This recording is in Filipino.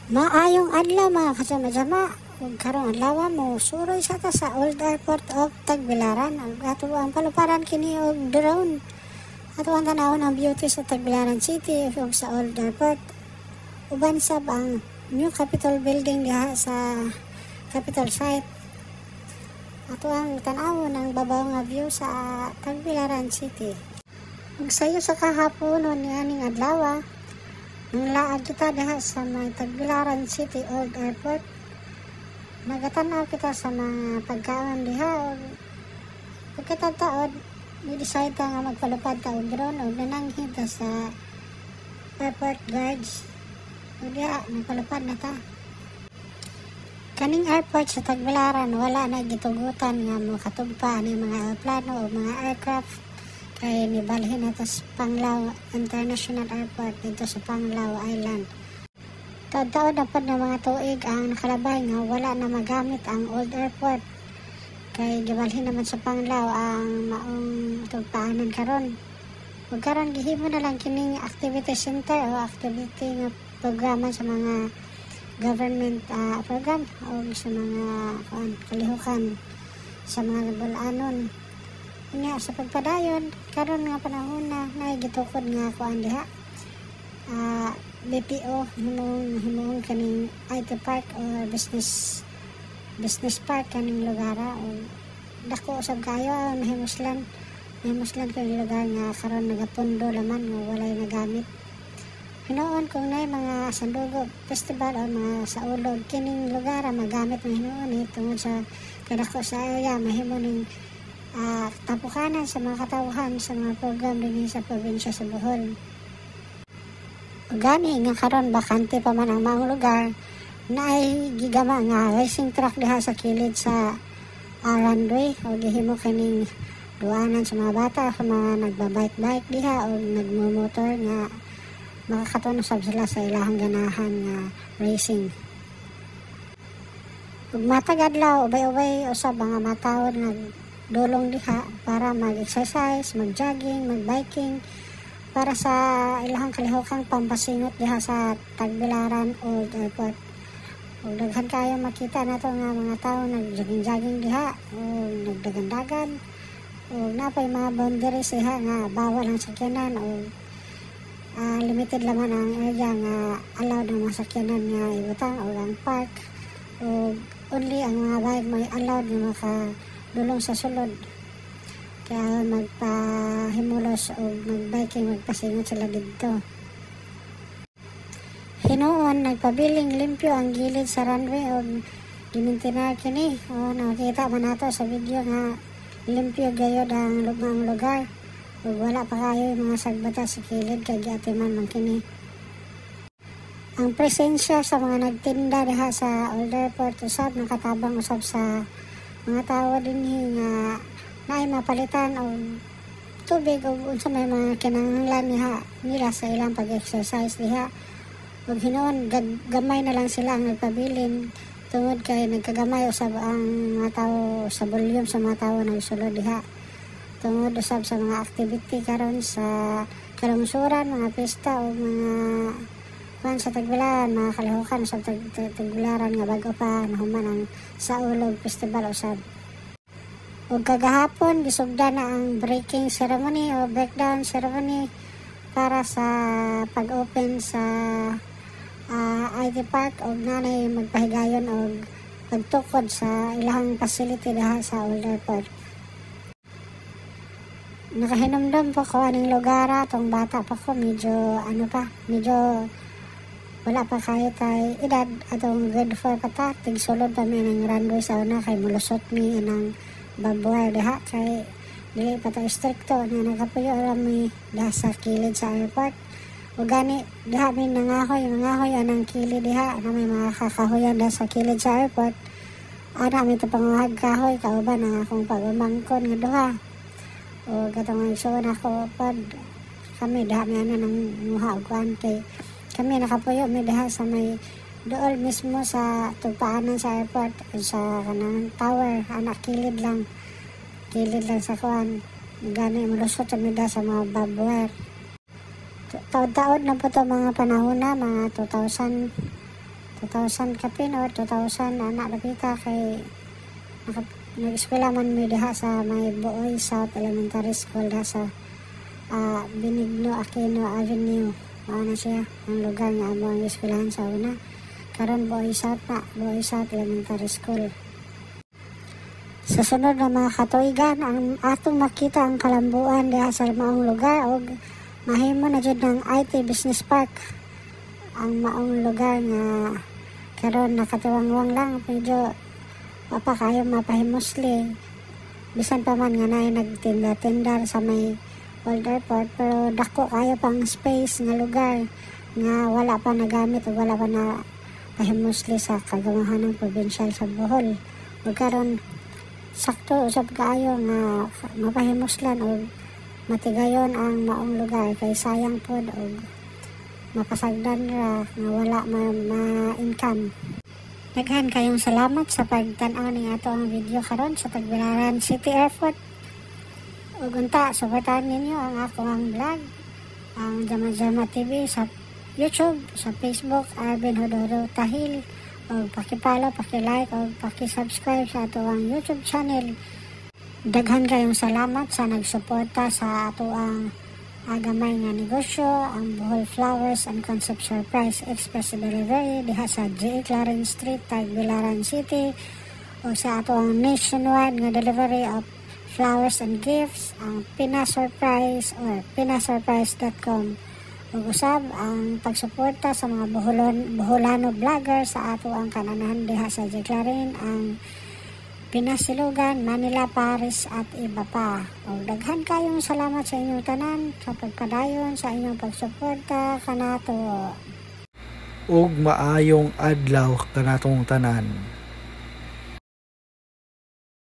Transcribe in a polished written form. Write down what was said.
Maayong adlaw mga kasama-sama. Ug karong adlaw mo suroy sa ta sa Old Airport of Tagbilaran. Ang ato ang paluparan kini og drone. Ato ang tanawon ang beauty sa Tagbilaran City ug sa Old Airport. Uban sab ang new Capitol building diha sa Capitol site. Ato ang tanawon ang babaw nga view sa Tagbilaran City. Ug sayo sa kahapon ni aning adlaw, nang laag kita diha sa may Tagbilaran City Old Airport, nagatanaw kita sa mga pagkaon diha o pagkatataod i-decide ta nga magpalupad ta og drone o nananghid ta sa airport guards o diha magpalupad na ta. Kaning airport sa Tagbilaran wala na gitugutan nga makatugpa ni mga aeroplano o mga aircraft kay nibalhin na sa Panglao International Airport dito sa Panglao Island. Taod-taod dapat na mga tuig ang nakalabay nga wala na magamit ang Old Airport kay gibalhin naman sa Panglao ang maong tugpaanan karon. Ug karon gihimo na lang kining activity center o activity nga programa sa mga government program o sa mga kalihukan sa mga bulanon. Nga sa pagpadayon karon nga panahon na gitukod nga kuan diha BPO himong kaning IT park or business park kaning lugar o dako usab kayo nahimuslan kaning lugar nga karon nagapundo laman nga walay nagamit. Hinoon kung nay mga sandugo festival o mga saulog kining lugar magamit ng hinoon tungod sa kadako sa area mahimo ning tapukanan sa mga katawhan sa mga program din sa probinsya sa Bohol. Gani nga karon bakante pa man ang maong lugar na ay gigama nga racing track diha sa kilid sa runway o gihimo kaning duanan sa mga bata sa mga nagbabike diha o nagmumotor nga makakatuno sab sila sa ilahang ganahan nga racing. Ug matag adlaw ubay-ubay usab mga matawod nga dulong diha para mag-exercise, mag-jogging, mag-biking para sa ilahang kalihokang pampasingot diha sa Tagbilaran Old Airport. Ug daghan kayo makita nato nga mga tao nag-jogging diha o nagdagandagan o napay mga boundaries diha nga bawal ang sakyanan o limited laman ang area nga allowed ang mga sakyanan nga ibutang o ang park o only ang mga bike may allowed nga makadulong sa sulod. Kaya magpahimulos o magbiking magpasingot sila dito. Hinoon nagpabiling limpyo ang gilid sa runway o gimintinar kini o nakita man nato sa video nga limpyo gayod ang lubang lugar o wala pa kayo yung mga sagbata sa kilid kay giatiman man kini. Ang presensya sa mga nagtinda diha sa Old Airport usab nakatabang usab sa mga tao din nga naay mapalitan o tubig o unsa may mga kinahanglan nila sa ilang pag-exercise diha. Ug hinoon gamay na lang sila ang nagpabilin tungod kay nagkagamay usab ang mga tao sa volume sa mga tao nagsulod diha. Tungod usab sa mga activity karon sa kalungsuran, mga pista o mga sa Tagbilaran, mga kalihukan sa Tagbilaran nga bago pa nahuman ang Saulog Festival usab. Ug kagahapon gisugda na ang breaking ceremony o breakdown ceremony para sa pag-open sa IT Park o nanay magpahigayon o pagtukod sa ilahang facility diha sa Old Airport. Nakahinumdum po ko aning lugar atong bata pa ko medyo wala pa kayo tay edad atong grade 4 pa ta tigsulod pa mi ng runway sa una kay mulusot mi ng babuar diha kay dili pa ta stricto na nagapuyo ra mi diha sa kilid sa airport o gani diha mi nangahoy anang kilid diha na may mga kakahoyan diha sa kilid sa airport ana mi to pangahag kahoy kauban ang akong pagumangkon nga duha o katong igsoon ako pod kami diha mi ana nang muha og kuan kay kami nakapuyo mi diha sa may dool mismo sa tugpaanan sa airport sa kanang tower anak kilid lang sa kuan gani mulusot mi diha sa mga barbwire. Taod-taod na po ito mga panahon na mga 2000 2,000 kapin o 2,000 anak napita kay nag-eskwela man mi diha sa may Buoy South Elementary School diha sa Benigno Aquino Avenue. Mao na siya ang lugar nga amo ang eskwelahan sa una. Karon Buoy South na, Buoy South Elementary School. Sa sunod na mga katuigan, ang atong makita ang kalambuan diha sa maong lugar o mahimo na jud ng IT Business Park. Ang maong lugar nga karon nakatuwangwang lang, medyo pa kayo mapahimusli. Bisan pa man nga na nagtinda-tinda sa may Old Airport, pero dako kayo pang space nga lugar nga wala pa nagamit o wala pa na pahimusli sa kagamahan ng provincial sa Bohol. O karon sakto usab kaayo nga mapahimuslan o matigayon ang maong lugar kay sayang pod o mapasagdan ra nga wala ma-income. Daghan kayong salamat sa pagtan-aw ning ato ang video karon sa Tagbilaran City Airport. Ug unta suportahan ninyo ang akong vlog, ang Jama Jama TV sa YouTube, sa Facebook, Arvin Hododo Tahil. O paki-follow, paki-like, o paki-subscribe sa ato ang YouTube channel. Daghan kayong salamat sa nagsuporta sa ato ang agamay nga negosyo, ang Bohol Flowers and Concept Surprise Express Delivery diha sa J. Clarence Street, Tagbilaran City, o sa ato ang nationwide nga delivery of flowers and gifts, ang Pinasurprise or pinasurprise.com. Ug usab ang pagsuporta sa mga Boholano vlogger sa ato ang kananahan diha sa J. Clarin, ang Pinasilugan, Manila, Paris at iba pa. O daghan kayong salamat sa inyong tanan sa pagpadayon sa inyong pagsuporta kanato. Ug maayong adlaw kanatong tanan.